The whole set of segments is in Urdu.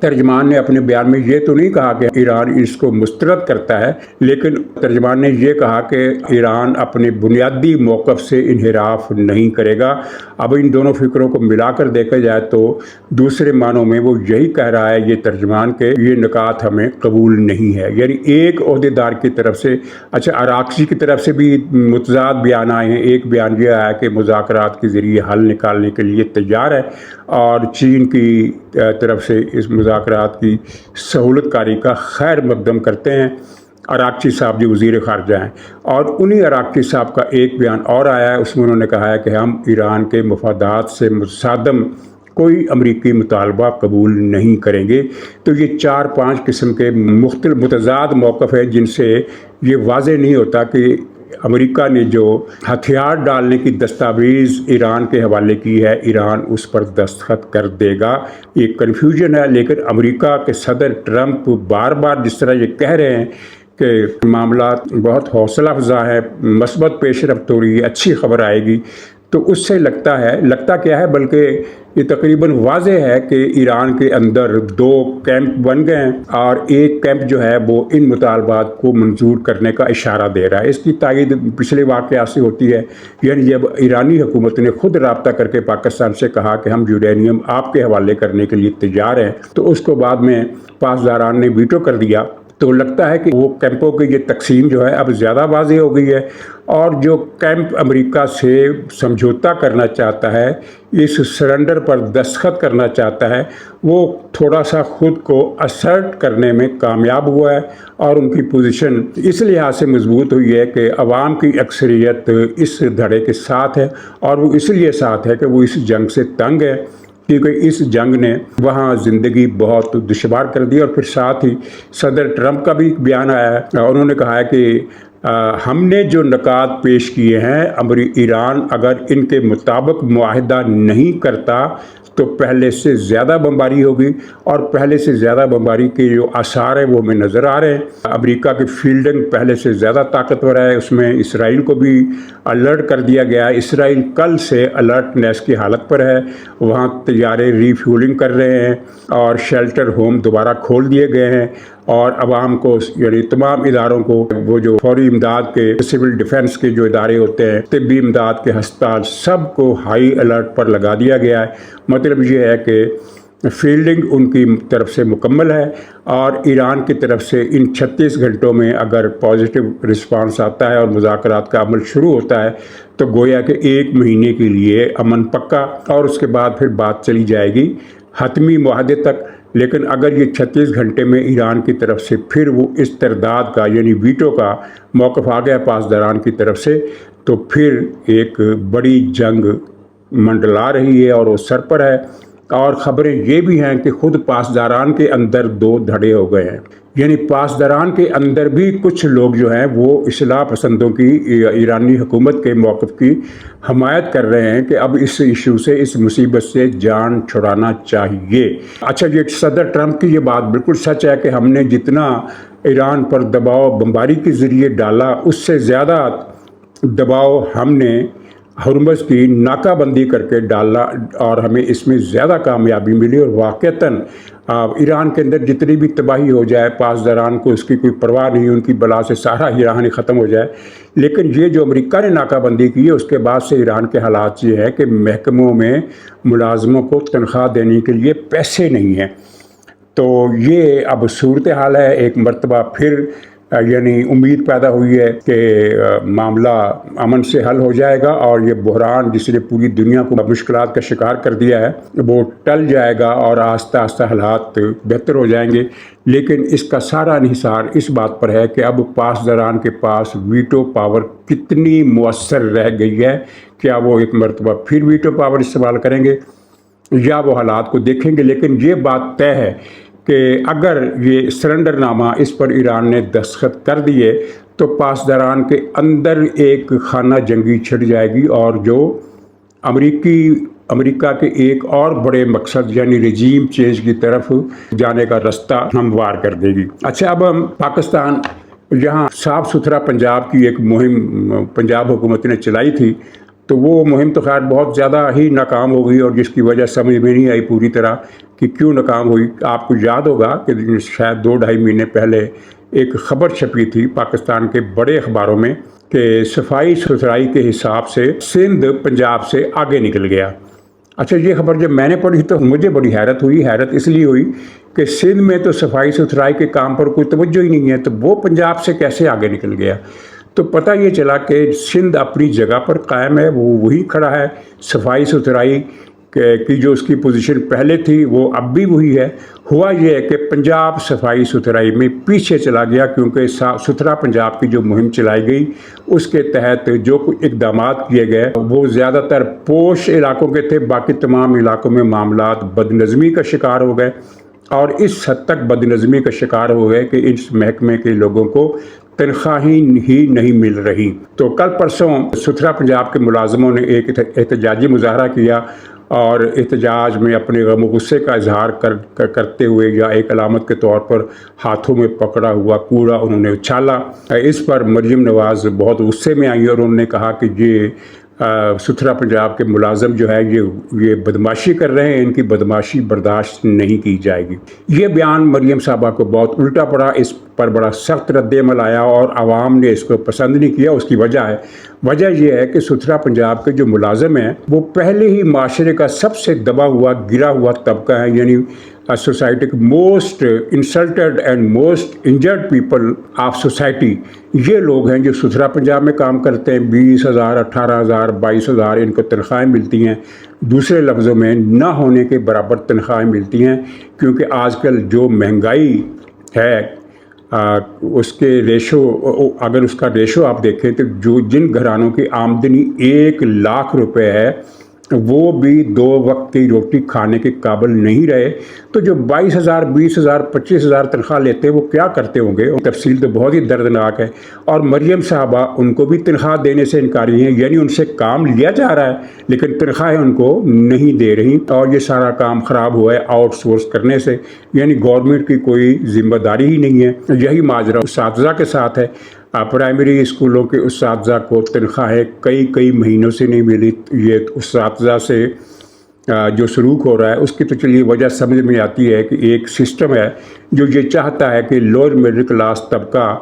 ترجمان نے اپنے بیان میں یہ تو نہیں کہا کہ ایران اس کو مسترد کرتا ہے، لیکن ترجمان نے یہ کہا کہ ایران اپنے بنیادی موقف سے انحراف نہیں کرے گا۔ اب ان دونوں فکروں کو ملا کر دیکھا جائے تو دوسرے معنوں میں وہ یہی کہہ رہا ہے یہ ترجمان کہ یہ نکات ہمیں قبول نہیں ہے، یعنی ایک عہدیدار کی طرف سے۔ اچھا، عراقچی کی طرف سے بھی متضاد بیان آئے ہیں۔ ایک بیان یہ آیا کہ مذاکرات کے ذریعے حل نکالنے کے لیے تیار ہے، اور چین کی طرف سے اس مذاکرات کی سہولت کاری کا خیر مقدم کرتے ہیں عراقچی صاحب جو وزیر خارجہ ہیں۔ اور انہی عراقچی صاحب کا ایک بیان اور آیا ہے، اس میں انہوں نے کہا ہے کہ ہم ایران کے مفادات سے متصادم کوئی امریکی مطالبہ قبول نہیں کریں گے۔ تو یہ 4-5 قسم کے مختلف متضاد موقف ہیں جن سے یہ واضح نہیں ہوتا کہ امریکہ نے جو ہتھیار ڈالنے کی دستاویز ایران کے حوالے کی ہے، ایران اس پر دستخط کر دے گا۔ یہ کنفیوژن ہے، لیکن امریکہ کے صدر ٹرمپ بار بار جس طرح یہ کہہ رہے ہیں کہ معاملات بہت حوصلہ افزا ہے، مثبت پیش رفت ہو رہی ہے، اچھی خبر آئے گی، تو اس سے لگتا کیا ہے، بلکہ یہ تقریباً واضح ہے کہ ایران کے اندر 2 کیمپ بن گئے ہیں، اور ایک کیمپ جو ہے وہ ان مطالبات کو منظور کرنے کا اشارہ دے رہا ہے۔ اس کی تائید پچھلے واقعات سے ہوتی ہے، یعنی جب ایرانی حکومت نے خود رابطہ کر کے پاکستان سے کہا کہ ہم یورینیم آپ کے حوالے کرنے کے لیے تیار ہیں، تو اس کو بعد میں پاسداران نے ویٹو کر دیا۔ تو لگتا ہے کہ وہ کیمپوں کی یہ تقسیم جو ہے اب زیادہ واضح ہو گئی ہے، اور جو کیمپ امریکہ سے سمجھوتا کرنا چاہتا ہے، اس سرنڈر پر دستخط کرنا چاہتا ہے، وہ تھوڑا سا خود کو اسرٹ کرنے میں کامیاب ہوا ہے، اور ان کی پوزیشن اس لحاظ سے مضبوط ہوئی ہے کہ عوام کی اکثریت اس دھڑے کے ساتھ ہے، اور وہ اس لیے ساتھ ہے کہ وہ اس جنگ سے تنگ ہے، کیونکہ اس جنگ نے وہاں زندگی بہت دشوار کر دی۔ اور پھر ساتھ ہی صدر ٹرمپ کا بھی بیان آیا ہے، اور انہوں نے کہا ہے کہ ہم نے جو نکات پیش کیے ہیں، ایران اگر ان کے مطابق معاہدہ نہیں کرتا تو پہلے سے زیادہ بمباری ہوگی، اور پہلے سے زیادہ بمباری کے جو آثار ہیں وہ ہمیں نظر آ رہے ہیں۔ امریکہ کی فیلڈنگ پہلے سے زیادہ طاقتور ہے، اس میں اسرائیل کو بھی الرٹ کر دیا گیا ہے۔ اسرائیل کل سے الرٹنیس کی حالت پر ہے، وہاں طیارے ری فیولنگ کر رہے ہیں، اور شیلٹر ہوم دوبارہ کھول دیے گئے ہیں، اور عوام کو یعنی تمام اداروں کو، وہ جو فوری امداد کے سول ڈیفنس کے جو ادارے ہوتے ہیں، طبی امداد کے ہسپتال، سب کو ہائی الرٹ پر لگا دیا گیا ہے۔ مطلب یہ ہے کہ فیلڈنگ ان کی طرف سے مکمل ہے، اور ایران کی طرف سے ان 36 گھنٹوں میں اگر پازیٹیو رسپانس آتا ہے اور مذاکرات کا عمل شروع ہوتا ہے تو گویا کہ 1 مہینے کے لیے امن پکا، اور اس کے بعد پھر بات چلی جائے گی حتمی معاہدے تک۔ لیکن اگر یہ 36 گھنٹے میں ایران کی طرف سے پھر وہ استرداد کا یعنی ویٹو کا موقف آ گیا پاسداران کی طرف سے، تو پھر ایک بڑی جنگ منڈلا رہی ہے اور وہ سر پر ہے۔ اور خبریں یہ بھی ہیں کہ خود پاسداران کے اندر 2 دھڑے ہو گئے ہیں، یعنی پاسداران کے اندر بھی کچھ لوگ جو ہیں وہ اصلاح پسندوں کی ایرانی حکومت کے موقف کی حمایت کر رہے ہیں کہ اب اس ایشو سے، اس مصیبت سے جان چھڑانا چاہیے۔ اچھا، یہ صدر ٹرمپ کی یہ بات بالکل سچ ہے کہ ہم نے جتنا ایران پر دباؤ بمباری کے ذریعے ڈالا، اس سے زیادہ دباؤ ہم نے ہرمز کی ناکہ بندی کر کے ڈالا، اور ہمیں اس میں زیادہ کامیابی ملی، اور واقعتاً ایران کے اندر جتنی بھی تباہی ہو جائے، پاسداران کو اس کی کوئی پرواہ نہیں، ان کی بلا سے سارا ایران ہی ختم ہو جائے۔ لیکن یہ جو امریکہ نے ناکہ بندی کی ہے، اس کے بعد سے ایران کے حالات یہ ہے کہ محکموں میں ملازموں کو تنخواہ دینے کے لیے پیسے نہیں ہیں۔ تو یہ اب صورتحال ہے، ایک مرتبہ پھر یعنی امید پیدا ہوئی ہے کہ معاملہ امن سے حل ہو جائے گا، اور یہ بحران جس نے پوری دنیا کو مشکلات کا شکار کر دیا ہے وہ ٹل جائے گا، اور آہستہ آہستہ حالات بہتر ہو جائیں گے۔ لیکن اس کا سارا انحصار اس بات پر ہے کہ اب پاسداران کے پاس ویٹو پاور کتنی مؤثر رہ گئی ہے، کیا وہ ایک مرتبہ پھر ویٹو پاور استعمال کریں گے یا وہ حالات کو دیکھیں گے۔ لیکن یہ بات طے ہے کہ اگر یہ سرنڈر نامہ اس پر ایران نے دستخط کر دیے تو پاسداران کے اندر ایک خانہ جنگی چھڑ جائے گی، اور جو امریکہ کے ایک اور بڑے مقصد یعنی رجیم چینج کی طرف جانے کا رستہ ہموار کر دے گی۔ اچھا، اب ہم پاکستان، یہاں صاف ستھرا پنجاب کی ایک مہم پنجاب حکومت نے چلائی تھی، تو وہ مہم تو خیر بہت زیادہ ہی ناکام ہو گئی، اور جس کی وجہ سمجھ میں نہیں آئی پوری طرح کہ کیوں ناکام ہوئی۔ آپ کو یاد ہوگا کہ شاید 2-2.5 مہینے پہلے ایک خبر چھپی تھی پاکستان کے بڑے اخباروں میں کہ صفائی ستھرائی کے حساب سے سندھ پنجاب سے آگے نکل گیا۔ اچھا، یہ خبر جب میں نے پڑھی تو مجھے بڑی حیرت ہوئی۔ حیرت اس لیے ہوئی کہ سندھ میں تو صفائی ستھرائی کے کام پر کوئی توجہ ہی نہیں ہے، تو وہ پنجاب سے کیسے آگے نکل گیا؟ تو پتہ یہ چلا کہ سندھ اپنی جگہ پر قائم ہے، وہ وہی کھڑا ہے۔ صفائی ستھرائی کی جو اس کی پوزیشن پہلے تھی وہ اب بھی وہی ہے۔ ہوا یہ ہے کہ پنجاب صفائی ستھرائی میں پیچھے چلا گیا، کیونکہ ستھرا پنجاب کی جو مہم چلائی گئی اس کے تحت جو اقدامات کیے گئے وہ زیادہ تر پوش علاقوں کے تھے، باقی تمام علاقوں میں معاملات بدنظمی کا شکار ہو گئے، اور اس حد تک بدنظمی کا شکار ہو گئے کہ اس محکمے کے لوگوں کو تنخواہیں ہی نہیں مل رہی۔ تو کل پرسوں ستھرا پنجاب کے ملازموں نے ایک احتجاجی مظاہرہ کیا، اور احتجاج میں اپنے غم و غصے کا اظہار کرتے ہوئے یا ایک علامت کے طور پر ہاتھوں میں پکڑا ہوا کوڑا انہوں نے اچھالا۔ اس پر مریم نواز بہت غصے میں آئی، اور انہوں نے کہا کہ یہ ستھرا پنجاب کے ملازم جو ہے یہ بدماشی کر رہے ہیں، ان کی بدماشی برداشت نہیں کی جائے گی۔ یہ بیان مریم صاحبہ کو بہت الٹا پڑا، اس پر بڑا سخت رد عمل آیا، اور عوام نے اس کو پسند نہیں کیا۔ اس کی وجہ یہ ہے کہ ستھرا پنجاب کے جو ملازم ہیں وہ پہلے ہی معاشرے کا سب سے دبا ہوا گرا ہوا طبقہ ہے، یعنی سوسائٹی کے most insulted and most injured people of society یہ لوگ ہیں جو ستھرا پنجاب میں کام کرتے ہیں۔ 20,000 18,000 22,000 ان کو تنخواہیں ملتی ہیں، دوسرے لفظوں میں نہ ہونے کے برابر تنخواہیں ملتی ہیں، کیونکہ آج کل جو مہنگائی ہے اس کے اگر اس کا ریشو آپ دیکھیں تو جن گھرانوں کی آمدنی 1 لاکھ روپے ہے وہ بھی 2 وقت کی روٹی کھانے کے قابل نہیں رہے، تو جو 22,000 20,000 25,000 تنخواہ لیتے ہیں وہ کیا کرتے ہوں گے؟ تفصیل تو بہت ہی دردناک ہے، اور مریم صاحبہ ان کو بھی تنخواہ دینے سے انکاری ہیں، یعنی ان سے کام لیا جا رہا ہے لیکن تنخواہیں ان کو نہیں دے رہی، اور یہ سارا کام خراب ہوا ہے آؤٹ سورس کرنے سے، یعنی گورنمنٹ کی کوئی ذمہ داری ہی نہیں ہے۔ یہی ماجرا اساتذہ کے ساتھ ہے۔ پرائمری اسکولوں کے اساتذہ کو تنخواہیں کئی مہینوں سے نہیں ملی۔ یہ اساتذہ سے جو سلوک ہو رہا ہے اس کی تو چلیے وجہ سمجھ میں آتی ہے کہ ایک سسٹم ہے جو یہ چاہتا ہے کہ لوئر مڈل کلاس طبقہ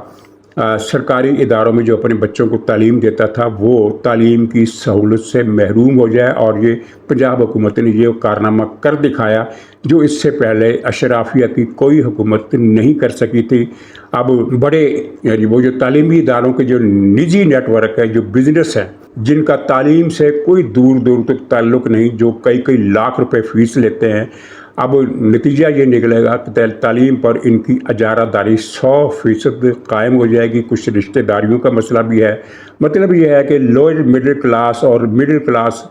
سرکاری اداروں میں جو اپنے بچوں کو تعلیم دیتا تھا وہ تعلیم کی سہولت سے محروم ہو جائے، اور یہ پنجاب حکومت نے یہ کارنامہ کر دکھایا جو اس سے پہلے اشرافیہ کی کوئی حکومت نہیں کر سکی تھی۔ اب بڑے یعنی وہ جو تعلیمی اداروں کے جو نجی نیٹ ورک ہے، جو بزنس ہے، جن کا تعلیم سے کوئی دور تک تعلق نہیں، جو کئی لاکھ روپے فیس لیتے ہیں، اب نتیجہ یہ نکلے گا کہ تعلیم پر ان کی اجارہ داری 100% قائم ہو جائے گی۔ کچھ رشتہ داریوں کا مسئلہ بھی ہے۔ مطلب یہ ہے کہ لوئر مڈل کلاس اور مڈل کلاس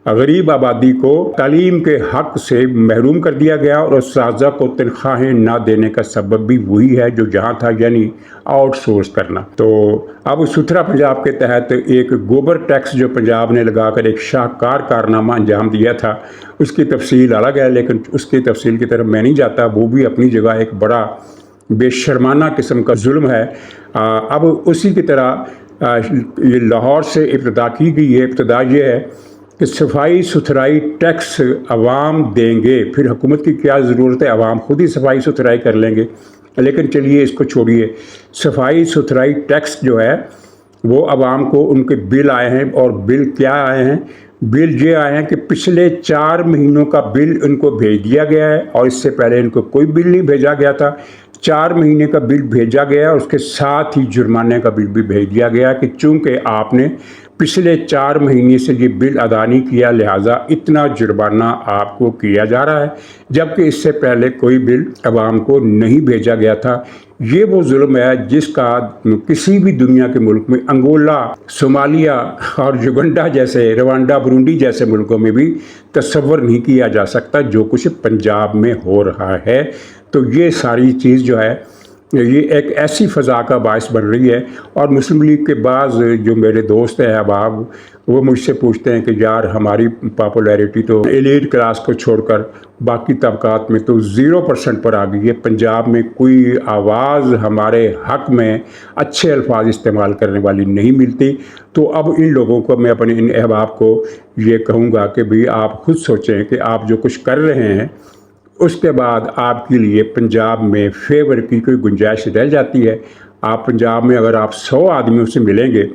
غریب آبادی کو تعلیم کے حق سے محروم کر دیا گیا، اور اساتذہ کو تنخواہیں نہ دینے کا سبب بھی وہی ہے جو جہاں تھا، یعنی آؤٹ سورس کرنا۔ تو اب ستھرا پنجاب کے تحت ایک گوبر ٹیکس جو پنجاب نے لگا کر ایک شاہکار کارنامہ انجام دیا تھا، اس کی تفصیل الگ ہے، لیکن اس کی تفصیل کی طرف میں نہیں جاتا۔ وہ بھی اپنی جگہ ایک بڑا بے شرمانہ قسم کا ظلم ہے۔ اب اسی کی طرح یہ لاہور سے ابتدا کی گئی ہے۔ ابتدا یہ ہے کہ صفائی ستھرائی ٹیکس عوام دیں گے، پھر حکومت کی کیا ضرورت ہے، عوام خود ہی صفائی ستھرائی کر لیں گے۔ لیکن چلیے اس کو چھوڑیے، صفائی ستھرائی ٹیکس جو ہے وہ عوام کو ان کے بل آئے ہیں، اور بل کیا آئے ہیں؟ بل یہ آئے ہیں کہ پچھلے 4 مہینوں کا بل ان کو بھیج دیا گیا ہے، اور اس سے پہلے ان کو کوئی بل نہیں بھیجا گیا تھا۔ 4 مہینے کا بل بھیجا گیا، اور اس کے ساتھ ہی جرمانے کا بل بھی بھیج دیا گیا کہ چونکہ آپ نے پچھلے 4 مہینے سے یہ بل ادا نہیں کیا، لہٰذا اتنا جرمانہ آپ کو کیا جا رہا ہے، جبکہ اس سے پہلے کوئی بل عوام کو نہیں بھیجا گیا تھا۔ یہ وہ ظلم ہے جس کا کسی بھی دنیا کے ملک میں، انگولا، صومالیہ اور یوگنڈا جیسے، روانڈا، برونڈی جیسے ملکوں میں بھی تصور نہیں کیا جا سکتا جو کچھ پنجاب میں ہو رہا ہے۔ تو یہ ساری چیز جو ہے یہ ایک ایسی فضا کا باعث بن رہی ہے۔ اور مسلم لیگ کے بعض جو میرے دوست ہیں احباب، وہ مجھ سے پوچھتے ہیں کہ یار ہماری پاپولیرٹی تو ایلیٹ کلاس کو چھوڑ کر باقی طبقات میں تو 0% پر آ گئی ہے، پنجاب میں کوئی آواز ہمارے حق میں اچھے الفاظ استعمال کرنے والی نہیں ملتی۔ تو اب ان لوگوں کو میں اپنے ان احباب کو یہ کہوں گا کہ بھی آپ خود سوچیں کہ آپ جو کچھ کر رہے ہیں اس کے بعد آپ کے لیے پنجاب میں فیور کی کوئی گنجائش رہ جاتی ہے۔ آپ پنجاب میں اگر آپ 100 آدمیوں سے ملیں گے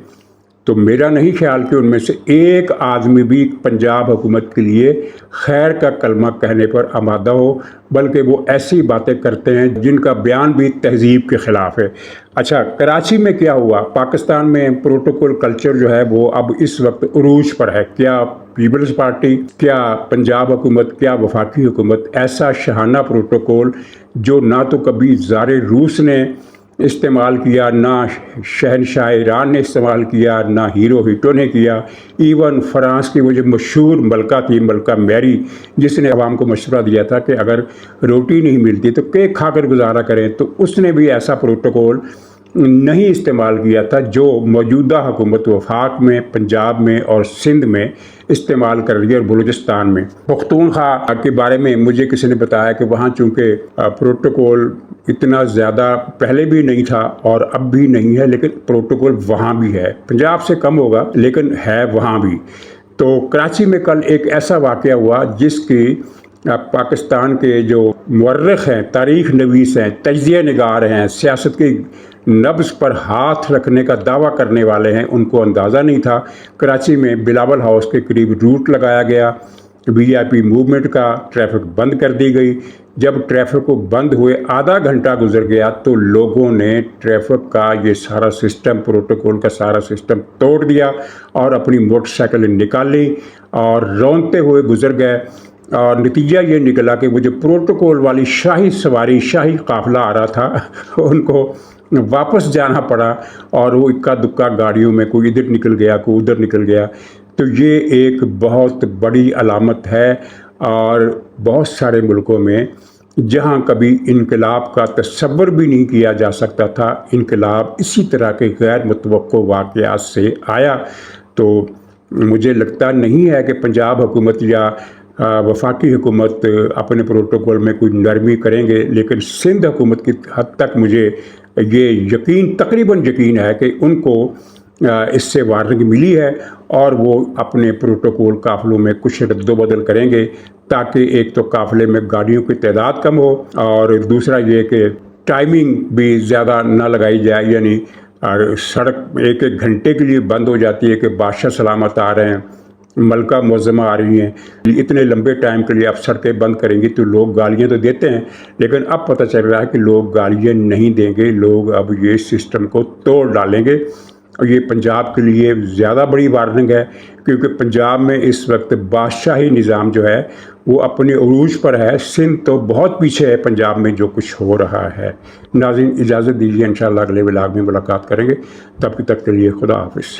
تو میرا نہیں خیال کہ ان میں سے ایک آدمی بھی پنجاب حکومت کے لیے خیر کا کلمہ کہنے پر آمادہ ہو، بلکہ وہ ایسی باتیں کرتے ہیں جن کا بیان بھی تہذیب کے خلاف ہے۔ اچھا، کراچی میں کیا ہوا؟ پاکستان میں پروٹوکول کلچر جو ہے وہ اب اس وقت عروج پر ہے۔ کیا پیپلز پارٹی، کیا پنجاب حکومت، کیا وفاقی حکومت ایسا شاہانہ پروٹوکول جو نہ تو کبھی زار روس نے استعمال کیا، نہ شہنشاہ ایران نے استعمال کیا، نہ ہیرو ہیٹو نے کیا، ایون فرانس کی وہ جو مشہور ملکہ تھی، ملکہ میری، جس نے عوام کو مشورہ دیا تھا کہ اگر روٹی نہیں ملتی تو کیک کھا کر گزارا کریں، تو اس نے بھی ایسا پروٹوکول نہیں استعمال کیا تھا جو موجودہ حکومت وفاق میں، پنجاب میں اور سندھ میں استعمال کر رہی ہے، اور بلوچستان میں۔ پختونخوا کے بارے میں مجھے کسی نے بتایا کہ وہاں چونکہ پروٹوکول اتنا زیادہ پہلے بھی نہیں تھا اور اب بھی نہیں ہے، لیکن پروٹوکول وہاں بھی ہے، پنجاب سے کم ہوگا لیکن ہے وہاں بھی۔ تو کراچی میں کل ایک ایسا واقعہ ہوا جس کی پاکستان کے جو مورخ ہیں، تاریخ نویس ہیں، تجزیہ نگار ہیں، سیاست کی نبض پر ہاتھ رکھنے کا دعویٰ کرنے والے ہیں، ان کو اندازہ نہیں تھا۔ کراچی میں بلاول ہاؤس کے قریب روٹ لگایا گیا، وی آئی پی موومنٹ کا ٹریفک بند کر دی گئی۔ جب ٹریفک کو بند ہوئے آدھا گھنٹہ گزر گیا تو لوگوں نے ٹریفک کا یہ سارا سسٹم، پروٹوکول کا سارا سسٹم توڑ دیا اور اپنی موٹر سائیکلیں نکال لی اور رونتے ہوئے گزر گئے، اور نتیجہ یہ نکلا کہ وہ جو پروٹوکول والی شاہی سواری، شاہی قافلہ آ رہا تھا، ان کو واپس جانا پڑا، اور وہ اکا دکا گاڑیوں میں کوئی ادھر نکل گیا، کوئی ادھر نکل گیا۔ تو یہ ایک بہت بڑی علامت ہے، اور بہت سارے ملکوں میں جہاں کبھی انقلاب کا تصور بھی نہیں کیا جا سکتا تھا، انقلاب اسی طرح کے غیر متوقع واقعات سے آیا۔ تو مجھے لگتا نہیں ہے کہ پنجاب حکومت یا وفاقی حکومت اپنے پروٹوکول میں کوئی نرمی کریں گے، لیکن سندھ حکومت کی حد تک مجھے یہ یقین، تقریباً یقین ہے کہ ان کو اس سے وارننگ ملی ہے، اور وہ اپنے پروٹوکول قافلوں میں کچھ رد و بدل کریں گے، تاکہ ایک تو قافلے میں گاڑیوں کی تعداد کم ہو، اور دوسرا یہ کہ ٹائمنگ بھی زیادہ نہ لگائی جائے، یعنی سڑک ایک ایک گھنٹے کے لیے بند ہو جاتی ہے کہ بادشاہ سلامت آ رہے ہیں، ملکہ معظمہ آ رہی ہیں، اتنے لمبے ٹائم کے لیے اب سڑکیں بند کریں گی تو لوگ گالیاں تو دیتے ہیں، لیکن اب پتہ چل رہا ہے کہ لوگ گالیاں نہیں دیں گے، لوگ اب یہ سسٹم کو توڑ ڈالیں گے۔ اور یہ پنجاب کے لیے زیادہ بڑی وارننگ ہے، کیونکہ پنجاب میں اس وقت بادشاہی نظام جو ہے وہ اپنے عروج پر ہے، سندھ تو بہت پیچھے ہے پنجاب میں جو کچھ ہو رہا ہے۔ ناظرین اجازت دیجیے، انشاءاللہ اگلے ولاگ میں ملاقات کریں گے، تب تک کے لیے خدا حافظ۔